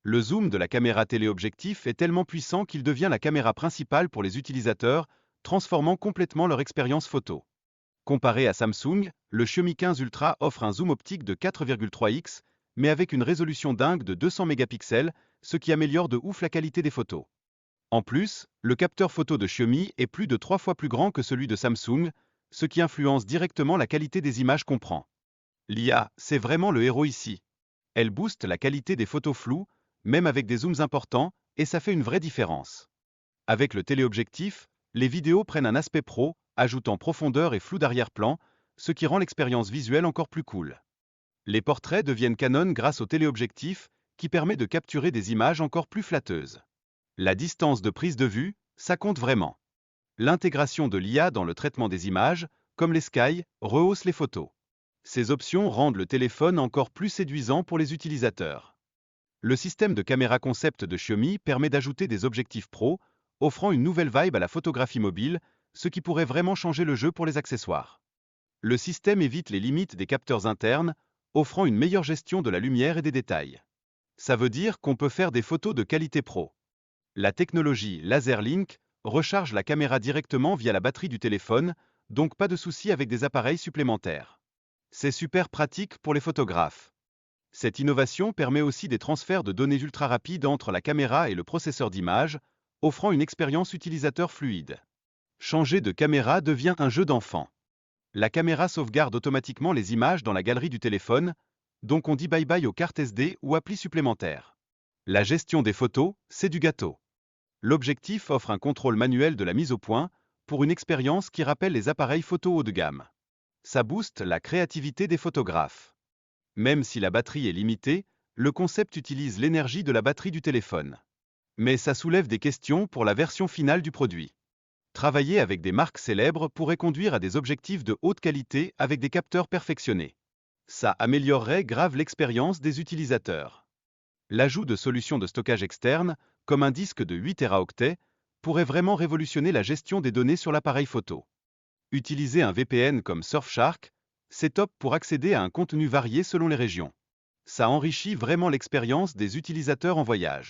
Le zoom de la caméra téléobjectif est tellement puissant qu'il devient la caméra principale pour les utilisateurs, transformant complètement leur expérience photo. Comparé à Samsung, le Xiaomi 15 Ultra offre un zoom optique de 4,3x, mais avec une résolution dingue de 200 mégapixels, ce qui améliore de ouf la qualité des photos. En plus, le capteur photo de Xiaomi est plus de 3 fois plus grand que celui de Samsung, ce qui influence directement la qualité des images qu'on prend. L'IA, c'est vraiment le héros ici. Elle booste la qualité des photos floues, même avec des zooms importants, et ça fait une vraie différence. Avec le téléobjectif, les vidéos prennent un aspect pro, ajoutant profondeur et flou d'arrière-plan, ce qui rend l'expérience visuelle encore plus cool. Les portraits deviennent canon grâce au téléobjectif, qui permet de capturer des images encore plus flatteuses. La distance de prise de vue, ça compte vraiment. L'intégration de l'IA dans le traitement des images, comme les Sky, rehausse les photos. Ces options rendent le téléphone encore plus séduisant pour les utilisateurs. Le système de caméra concept de Xiaomi permet d'ajouter des objectifs pro, offrant une nouvelle vibe à la photographie mobile, ce qui pourrait vraiment changer le jeu pour les accessoires. Le système évite les limites des capteurs internes, offrant une meilleure gestion de la lumière et des détails. Ça veut dire qu'on peut faire des photos de qualité pro. La technologie LaserLink recharge la caméra directement via la batterie du téléphone, donc pas de souci avec des appareils supplémentaires. C'est super pratique pour les photographes. Cette innovation permet aussi des transferts de données ultra rapides entre la caméra et le processeur d'image, offrant une expérience utilisateur fluide. Changer de caméra devient un jeu d'enfant. La caméra sauvegarde automatiquement les images dans la galerie du téléphone, donc on dit bye bye aux cartes SD ou applis supplémentaires. La gestion des photos, c'est du gâteau. L'objectif offre un contrôle manuel de la mise au point, pour une expérience qui rappelle les appareils photo haut de gamme. Ça booste la créativité des photographes. Même si la batterie est limitée, le concept utilise l'énergie de la batterie du téléphone. Mais ça soulève des questions pour la version finale du produit. Travailler avec des marques célèbres pourrait conduire à des objectifs de haute qualité avec des capteurs perfectionnés. Ça améliorerait grave l'expérience des utilisateurs. L'ajout de solutions de stockage externes, comme un disque de 8 Teraoctets, pourrait vraiment révolutionner la gestion des données sur l'appareil photo. Utiliser un VPN comme Surfshark, c'est top pour accéder à un contenu varié selon les régions. Ça enrichit vraiment l'expérience des utilisateurs en voyage.